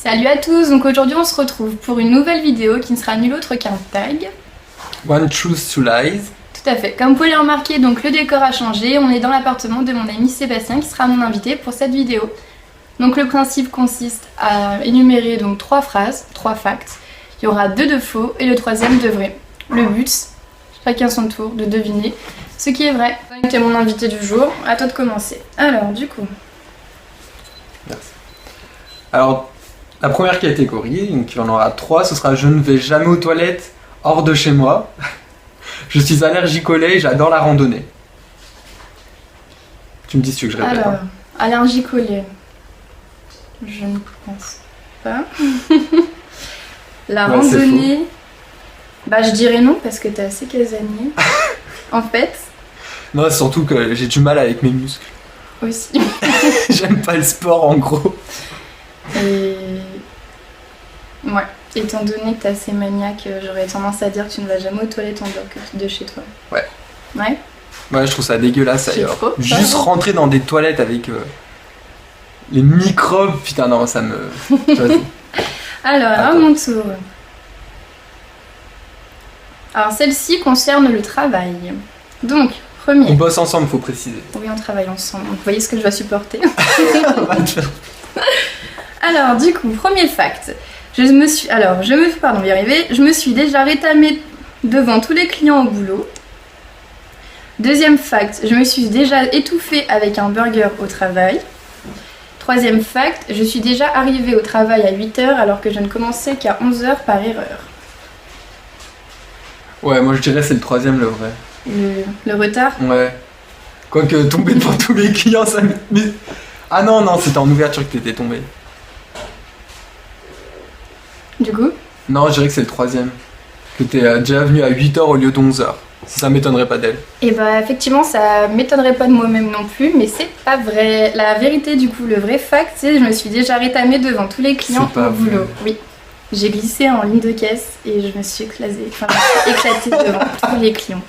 Salut à tous, donc aujourd'hui on se retrouve pour une nouvelle vidéo qui ne sera nulle autre qu'un tag. One Truth, Two Lies. Tout à fait, comme vous pouvez le remarquer, donc le décor a changé, on est dans l'appartement de mon ami Sébastien qui sera mon invité pour cette vidéo. Donc le principe consiste à énumérer donc 3 phrases, 3 facts. Il y aura 2 de faux et le troisième de vrai. Le but, chacun son tour, de deviner ce qui est vrai. Tu es mon invité du jour, à toi de commencer. Alors du coup... Merci. Alors, la première catégorie, donc il y en aura 3, ce sera je ne vais jamais aux toilettes hors de chez moi. Je suis allergique au lait et j'adore la randonnée. Tu me dis ce que je répète. Alors, hein. allergique au lait. Je ne pense pas. La Ouais, c'est randonnée. Bah, je dirais non parce que t'es assez casanier. En fait, Non, c'est surtout que j'ai du mal avec mes muscles. aussi. J'aime pas le sport en gros. Et. Ouais. Étant donné que t'es assez maniaque, j'aurais tendance à dire que tu ne vas jamais aux toilettes en dehors de chez toi. Ouais. Ouais. Ouais, je trouve ça dégueulasse C'est d'ailleurs. trop, Juste ça. rentrer dans des toilettes avec les microbes, putain non, ça me... Vas-y. Alors, à Attends. mon tour. Alors, celle-ci concerne le travail. Donc, premier. On bosse ensemble, faut préciser. Oui, on travaille ensemble. Donc, vous voyez ce que je dois supporter. On va te faire- Alors, du coup, premier fact. Je me suis déjà rétamée devant tous les clients au boulot. Deuxième fact, je me suis déjà étouffée avec un burger au travail. Troisième fact, je suis déjà arrivée au travail à 8h alors que je ne commençais qu'à 11h par erreur. Ouais, moi je dirais c'est le troisième le vrai. Le retard. Ouais. Quoique tomber devant tous mes clients, ça me... mais- Ah non, non, c'était en ouverture que t'étais tombé. Du coup, Non, je dirais que c'est le troisième. Que t'es déjà venu à 8h au lieu de 11h. Ça m'étonnerait pas d'elle. et bah effectivement, ça m'étonnerait pas de moi-même non plus, mais c'est pas vrai. La vérité, du coup, le vrai fact, c'est que je me suis déjà rétamée devant tous les clients C'est pas au boulot. vrai. Oui. J'ai glissé en ligne de caisse et je me suis éclatée devant tous les clients.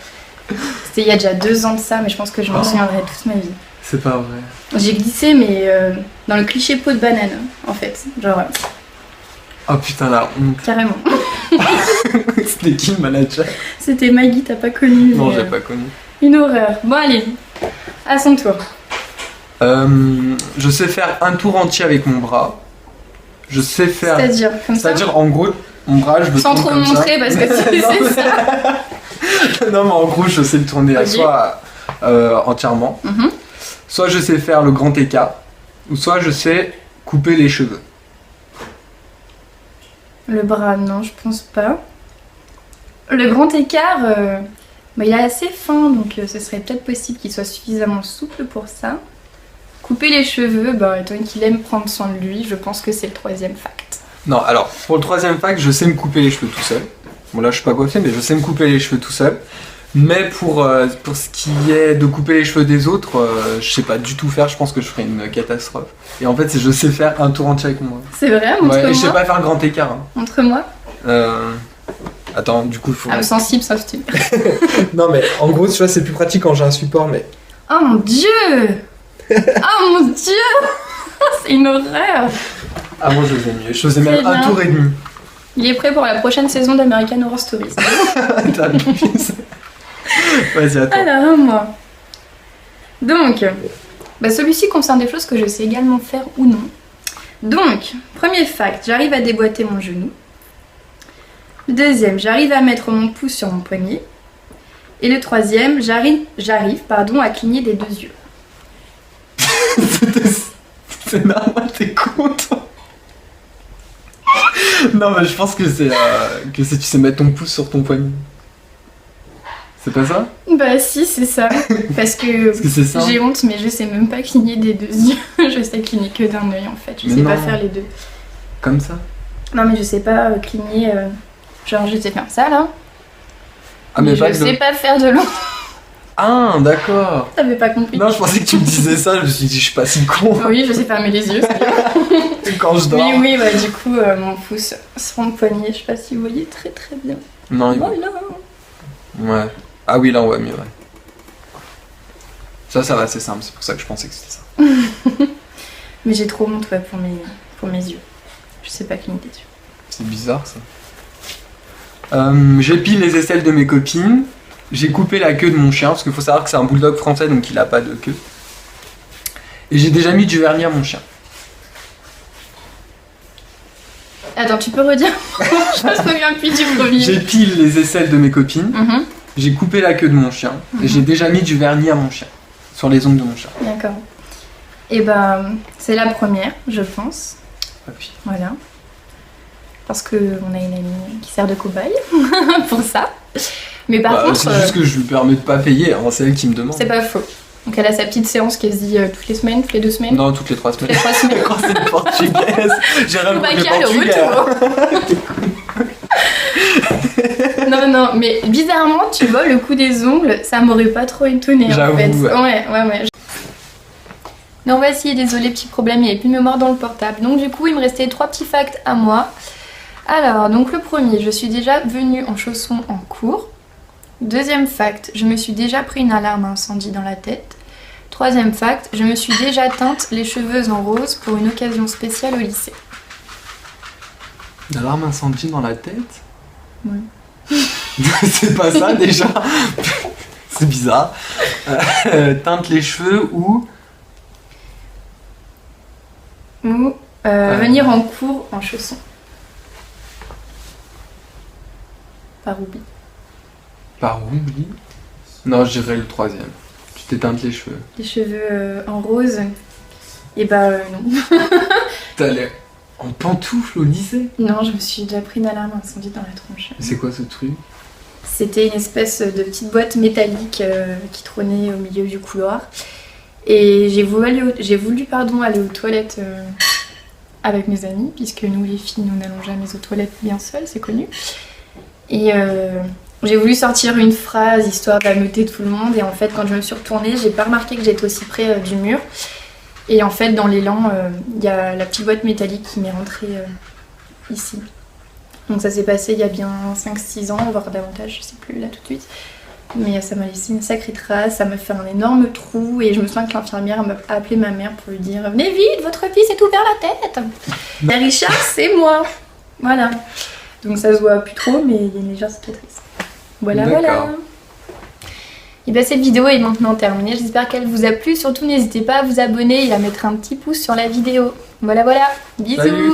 C'était il y a déjà 2 ans de ça, mais je pense que je m'en souviendrai toute ma vie. C'est pas vrai. J'ai glissé, mais dans le cliché pot de banane, en fait. Genre, Oh putain, la honte. carrément. C'était qui le manager? C'était Maggie, t'as pas connu. Non, mais, j'ai pas connu. Une horreur. Bon, allez, à son tour. Je sais faire un tour entier avec mon bras. Je sais faire... C'est-à-dire, comme ça. C'est-à-dire, en gros, mon bras, je le Sans tourne trop comme ça. montrer, parce que tu Non, sais mais- ça. Non, mais en gros, je sais le tourner Ok. soit entièrement, Mhm. soit je sais faire le grand écart, ou soit je sais couper les cheveux. Le bras, non, je pense pas. Le grand écart, bah, il est assez fin, donc ce serait peut-être possible qu'il soit suffisamment souple pour ça. Couper les cheveux, bah, étant donné qu'il aime prendre soin de lui, je pense que c'est le troisième fact. Non, alors, pour le troisième fact, je sais me couper les cheveux tout seul. Bon, là, je suis pas coiffé, mais je sais me couper les cheveux tout seul. Mais pour ce qui est de couper les cheveux des autres, je sais pas du tout faire, je pense que je ferais une catastrophe. Et en fait, c'est je sais faire un tour entier avec moi. C'est vrai, montre-moi. Ouais, et je sais pas faire grand écart. Hein. Montre-moi. Attends, du coup, il faut... Ah, sensible, sauf tu. Non, mais en gros, tu vois, c'est plus pratique quand j'ai un support, mais... Oh mon dieu. Oh mon dieu. C'est une horreur. Ah, moi, je faisais mieux. Je faisais même Très un bien. tour et demi. Il est prêt pour la prochaine saison d'American Horror Stories. T'as le fils. Vas-y, attends. Alors, moi. Donc, bah, celui-ci concerne des choses que je sais également faire ou non. Donc, premier fact, j'arrive à déboîter mon genou. Le deuxième, j'arrive à mettre mon pouce sur mon poignet. Et le troisième, j'arrive à cligner des 2 yeux. C'est normal, t'es content. Non, mais je pense que c'est tu sais mettre ton pouce sur ton poignet. C'est pas ça? Bah si, c'est ça. Parce que Parce que c'est ça. j'ai honte, mais je sais même pas cligner des 2 yeux. Je sais cligner que d'un œil en fait. Je Mais sais pas non. faire les deux. Comme ça? Non, mais je sais pas cligner. Genre, je sais faire ça là. Ah, mais mais je pas de sais l'eau. pas faire de l'eau. Ah, d'accord. T'avais pas compris. Non, je pensais que tu me disais ça, je me suis dit, je suis pas si con Oui, je sais fermer les yeux, c'est bien. quand je dors. Mais oui, bah, du coup, mon pouce sur mon poignet, je sais pas si vous voyez très très bien. Non, Voilà. ouais. Ah oui, là, on voit mieux, ouais. Ça va, c'est simple, c'est pour ça que je pensais que c'était ça. Mais j'ai trop honte ouais, pour mes yeux. Je sais pas cligner dessus. C'est bizarre ça. J'épile les aisselles de mes copines. J'ai coupé la queue de mon chien, parce qu'il faut savoir que c'est un bulldog français, donc il a pas de queue. Et j'ai déjà mis du vernis à mon chien. Attends, tu peux redire? Je me souviens plus du premier. J'épile les aisselles de mes copines. Mhm. J'ai coupé la queue de mon chien. Et j'ai déjà mis du vernis à mon chien. Sur les ongles de mon chien. D'accord. Et ben, c'est la première, je pense. Ah oui. Voilà. Parce qu'on a une amie qui sert de cobaye pour ça. Mais par contre, c'est juste que je lui permets de pas payer, hein, c'est elle qui me demande. c'est pas faux. Donc elle a sa petite séance quasi toutes les semaines, toutes les 2 semaines. Non, toutes les 3 semaines. Toutes les 3 semaines. Quand c'est une portugaise, j'ai rien contre les portugais. Non, mais bizarrement, tu vois, le coup des ongles, ça m'aurait pas trop étonné en J'avoue, fait. ouais. Ouais. Donc voici, désolé, petit problème, il n'y avait plus de mémoire dans le portable. Donc du coup, il me restait 3 petits facts à moi. Alors, donc le premier, je suis déjà venue en chaussons en cours. Deuxième fact, je me suis déjà pris une alarme incendie dans la tête. Troisième fact, je me suis déjà teinte les cheveux en rose pour une occasion spéciale au lycée. Une alarme incendie dans la tête? Oui. C'est pas ça déjà. C'est bizarre. Teinte les cheveux ou... Ou venir en cours en chaussons. Par oubli. Par oubli? Non, je dirais le troisième. Tu t'es teinte les cheveux. Les cheveux en rose. Et bah non. T'allais en pantoufle au lycée? Non, je me suis déjà pris une alarme incendie dans la tronche. C'est quoi ce truc? C'était une espèce de petite boîte métallique qui trônait au milieu du couloir. Et j'ai voulu aller aux toilettes avec mes amis, puisque nous les filles, nous n'allons jamais aux toilettes bien seules, c'est connu. Et j'ai voulu sortir une phrase histoire d'ameuter tout le monde. Et en fait, quand je me suis retournée, j'ai pas remarqué que j'étais aussi près du mur. Et en fait, dans l'élan, il y a la petite boîte métallique qui m'est rentrée ici. Donc ça s'est passé il y a bien 5-6 ans, voire davantage, je sais plus là tout de suite. Mais ça m'a laissé une sacrée trace, ça m'a fait un énorme trou. Et je me souviens que l'infirmière m'a appelé ma mère pour lui dire « Venez vite, votre fille s'est ouvert la tête !» Ben Richard, c'est moi. Voilà. Donc ça se voit plus trop, mais il y a une légère cicatrice. Voilà. Et bien cette vidéo est maintenant terminée, j'espère qu'elle vous a plu. Surtout n'hésitez pas à vous abonner et à mettre un petit pouce sur la vidéo. Voilà, bisous. Salut.